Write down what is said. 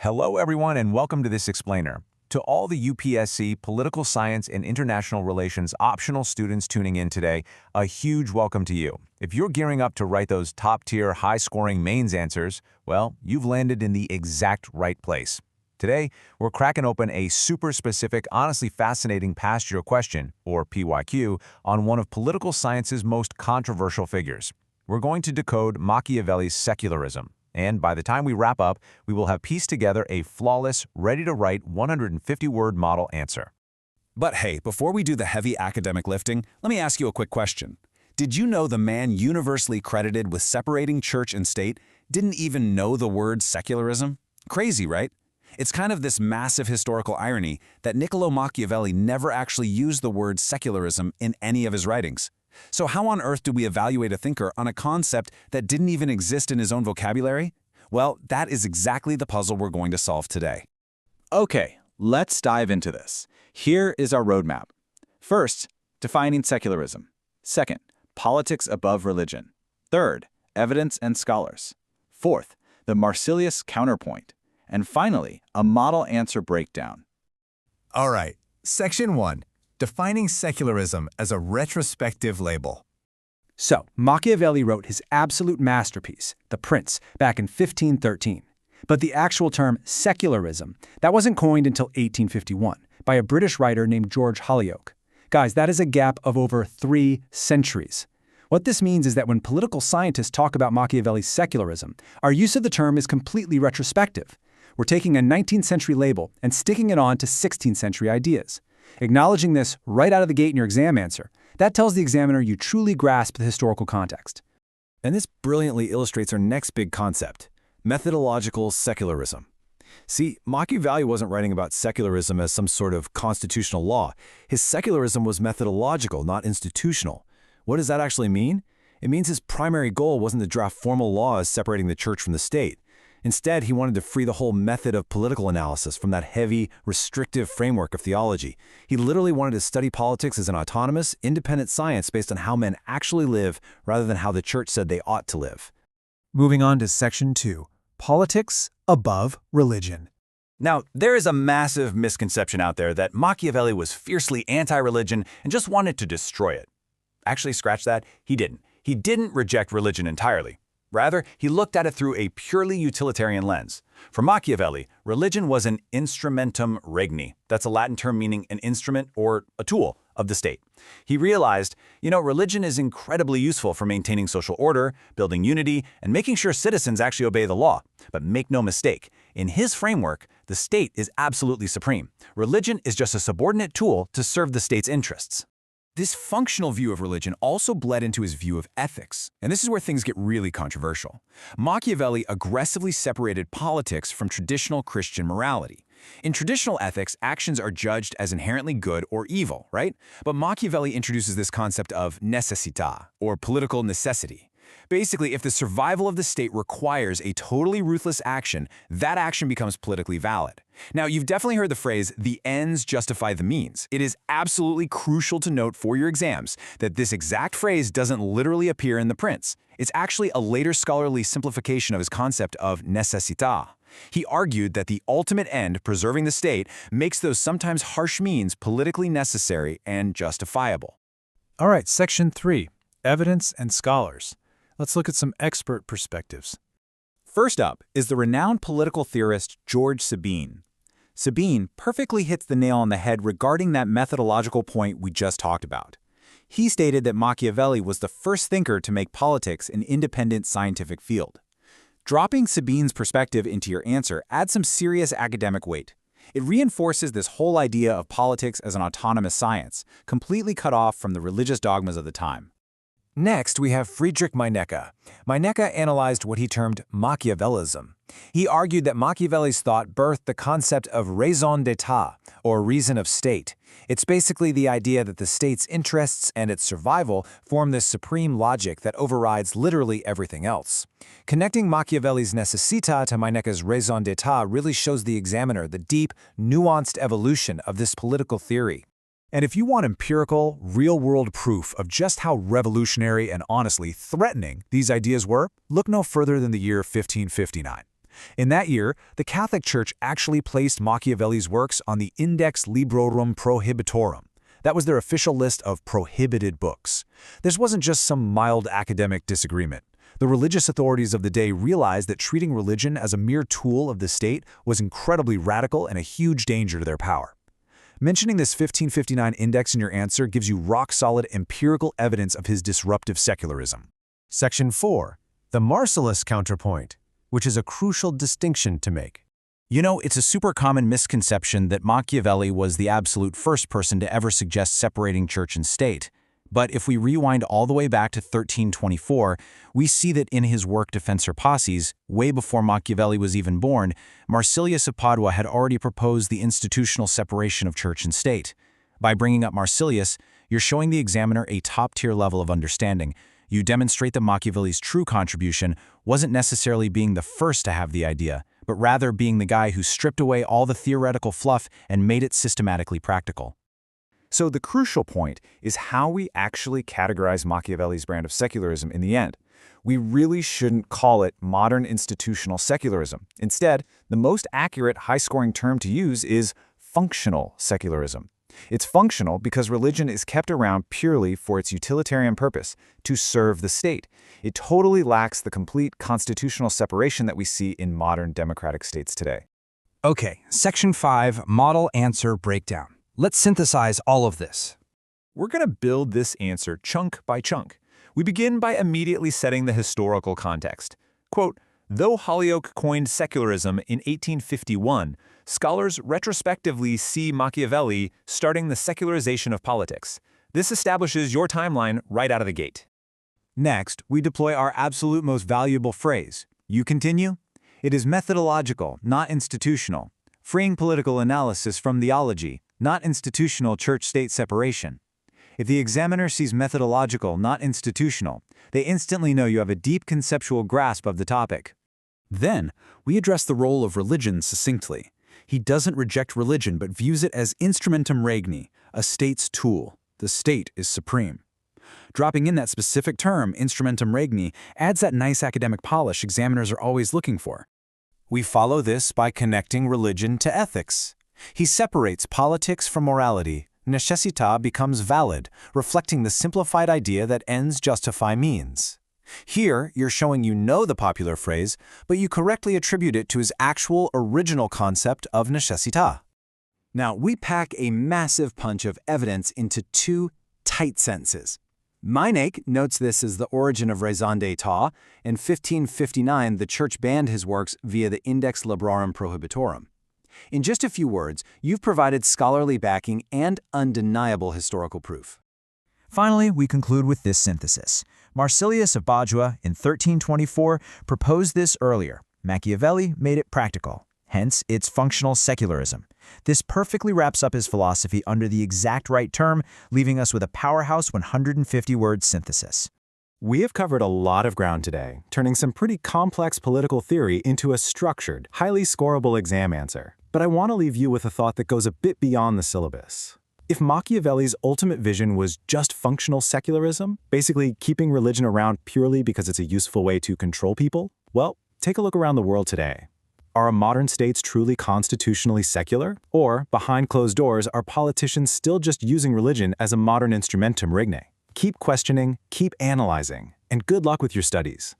Hello everyone and welcome to this explainer. To all the UPSC Political Science and International Relations optional students tuning in today, a huge welcome to you. If you're gearing up to write those top-tier, high-scoring mains answers, well, you've landed in the exact right place. Today, we're cracking open a super specific, honestly fascinating past year question, or PYQ, on one of political science's most controversial figures. We're going to decode Machiavelli's Secularism. And by the time we wrap up, we will have pieced together a flawless, ready-to-write 150-word model answer. But hey, before we do the heavy academic lifting, let me ask you a quick question. Did you know the man universally credited with separating church and state didn't even know the word secularism? Crazy, right? It's kind of this massive historical irony that Niccolo Machiavelli never actually used the word secularism in any of his writings. So how on earth do we evaluate a thinker on a concept that didn't even exist in his own vocabulary? Well, that is exactly the puzzle we're going to solve today. Okay, let's dive into this. Here is our roadmap. First, defining secularism. Second, politics above religion. Third, evidence and scholars. Fourth, the Marsilius counterpoint. And finally, a model answer breakdown. All right, Section 1. Defining secularism as a retrospective label. So, Machiavelli wrote his absolute masterpiece, The Prince, back in 1513. But the actual term secularism, that wasn't coined until 1851 by a British writer named George Holyoake. Guys, that is a gap of over 3 centuries. What this means is that when political scientists talk about Machiavelli's secularism, our use of the term is completely retrospective. We're taking a 19th century label and sticking it on to 16th century ideas. Acknowledging this right out of the gate in your exam answer, that tells the examiner you truly grasp the historical context. And this brilliantly illustrates our next big concept, methodological secularism. See, Machiavelli wasn't writing about secularism as some sort of constitutional law. His secularism was methodological, not institutional. What does that actually mean? It means his primary goal wasn't to draft formal laws separating the church from the state. Instead, he wanted to free the whole method of political analysis from that heavy, restrictive framework of theology. He literally wanted to study politics as an autonomous, independent science based on how men actually live rather than how the church said they ought to live. Moving on to Section 2. Politics above religion. Now, there is a massive misconception out there that Machiavelli was fiercely anti-religion and just wanted to destroy it. Actually, scratch that, he didn't. He didn't reject religion entirely. Rather, he looked at it through a purely utilitarian lens. For Machiavelli, religion was an instrumentum regni. That's a Latin term meaning an instrument or a tool of the state. He realized, religion is incredibly useful for maintaining social order, building unity, and making sure citizens actually obey the law. But make no mistake, in his framework, the state is absolutely supreme. Religion is just a subordinate tool to serve the state's interests. This functional view of religion also bled into his view of ethics, and this is where things get really controversial. Machiavelli aggressively separated politics from traditional Christian morality. In traditional ethics, actions are judged as inherently good or evil, right? But Machiavelli introduces this concept of necessità, or political necessity. Basically, if the survival of the state requires a totally ruthless action, that action becomes politically valid. Now, you've definitely heard the phrase, the ends justify the means. It is absolutely crucial to note for your exams that this exact phrase doesn't literally appear in The Prince. It's actually a later scholarly simplification of his concept of necessità. He argued that the ultimate end, preserving the state, makes those sometimes harsh means politically necessary and justifiable. All right, Section 3. Evidence and scholars. Let's look at some expert perspectives. First up is the renowned political theorist George Sabine. Sabine perfectly hits the nail on the head regarding that methodological point we just talked about. He stated that Machiavelli was the first thinker to make politics an independent scientific field. Dropping Sabine's perspective into your answer adds some serious academic weight. It reinforces this whole idea of politics as an autonomous science, completely cut off from the religious dogmas of the time. Next, we have Friedrich Meinecke. Meinecke analyzed what he termed Machiavellism. He argued that Machiavelli's thought birthed the concept of raison d'etat, or reason of state. It's basically the idea that the state's interests and its survival form this supreme logic that overrides literally everything else. Connecting Machiavelli's necessità to Meinecke's raison d'etat really shows the examiner the deep, nuanced evolution of this political theory. And if you want empirical, real-world proof of just how revolutionary and honestly threatening these ideas were, look no further than the year 1559. In that year, the Catholic Church actually placed Machiavelli's works on the Index Librorum Prohibitorum. That was their official list of prohibited books. This wasn't just some mild academic disagreement. The religious authorities of the day realized that treating religion as a mere tool of the state was incredibly radical and a huge danger to their power. Mentioning this 1559 index in your answer gives you rock-solid empirical evidence of his disruptive secularism. Section 4. The Marcellus counterpoint, which is a crucial distinction to make. You know, it's a super common misconception that Machiavelli was the absolute first person to ever suggest separating church and state. But if we rewind all the way back to 1324, we see that in his work Defensor Paces, way before Machiavelli was even born, Marsilius of Padua had already proposed the institutional separation of church and state. By bringing up Marsilius, you're showing the examiner a top-tier level of understanding. You demonstrate that Machiavelli's true contribution wasn't necessarily being the first to have the idea, but rather being the guy who stripped away all the theoretical fluff and made it systematically practical. So the crucial point is how we actually categorize Machiavelli's brand of secularism in the end. We really shouldn't call it modern institutional secularism. Instead, the most accurate, high-scoring term to use is functional secularism. It's functional because religion is kept around purely for its utilitarian purpose, to serve the state. It totally lacks the complete constitutional separation that we see in modern democratic states today. Okay, Section 5, Model Answer Breakdown. Let's synthesize all of this. We're going to build this answer chunk by chunk. We begin by immediately setting the historical context. Quote, though Holyoake coined secularism in 1851, scholars retrospectively see Machiavelli starting the secularization of politics. This establishes your timeline right out of the gate. Next, we deploy our absolute most valuable phrase. You continue? It is methodological, not institutional, freeing political analysis from theology, not institutional church-state separation. If the examiner sees methodological, not institutional, they instantly know you have a deep conceptual grasp of the topic. Then, we address the role of religion succinctly. He doesn't reject religion but views it as instrumentum regni, a state's tool. The state is supreme. Dropping in that specific term, instrumentum regni, adds that nice academic polish examiners are always looking for. We follow this by connecting religion to ethics. He separates politics from morality. Necessita becomes valid, reflecting the simplified idea that ends justify means. Here, you're showing you know the popular phrase, but you correctly attribute it to his actual original concept of necessita. Now, we pack a massive punch of evidence into two tight sentences. Meineke notes this as the origin of raison d'etat. In 1559, the Church banned his works via the Index Librorum Prohibitorum. In just a few words, you've provided scholarly backing and undeniable historical proof. Finally, we conclude with this synthesis. Marsilius of Padua in 1324 proposed this earlier. Machiavelli made it practical. Hence, it's functional secularism. This perfectly wraps up his philosophy under the exact right term, leaving us with a powerhouse 150-word synthesis. We have covered a lot of ground today, turning some pretty complex political theory into a structured, highly scoreable exam answer. But I want to leave you with a thought that goes a bit beyond the syllabus. If Machiavelli's ultimate vision was just functional secularism, basically keeping religion around purely because it's a useful way to control people, well, take a look around the world today. Are our modern states truly constitutionally secular? Or, behind closed doors, are politicians still just using religion as a modern instrumentum regni? Keep questioning, keep analyzing, and good luck with your studies.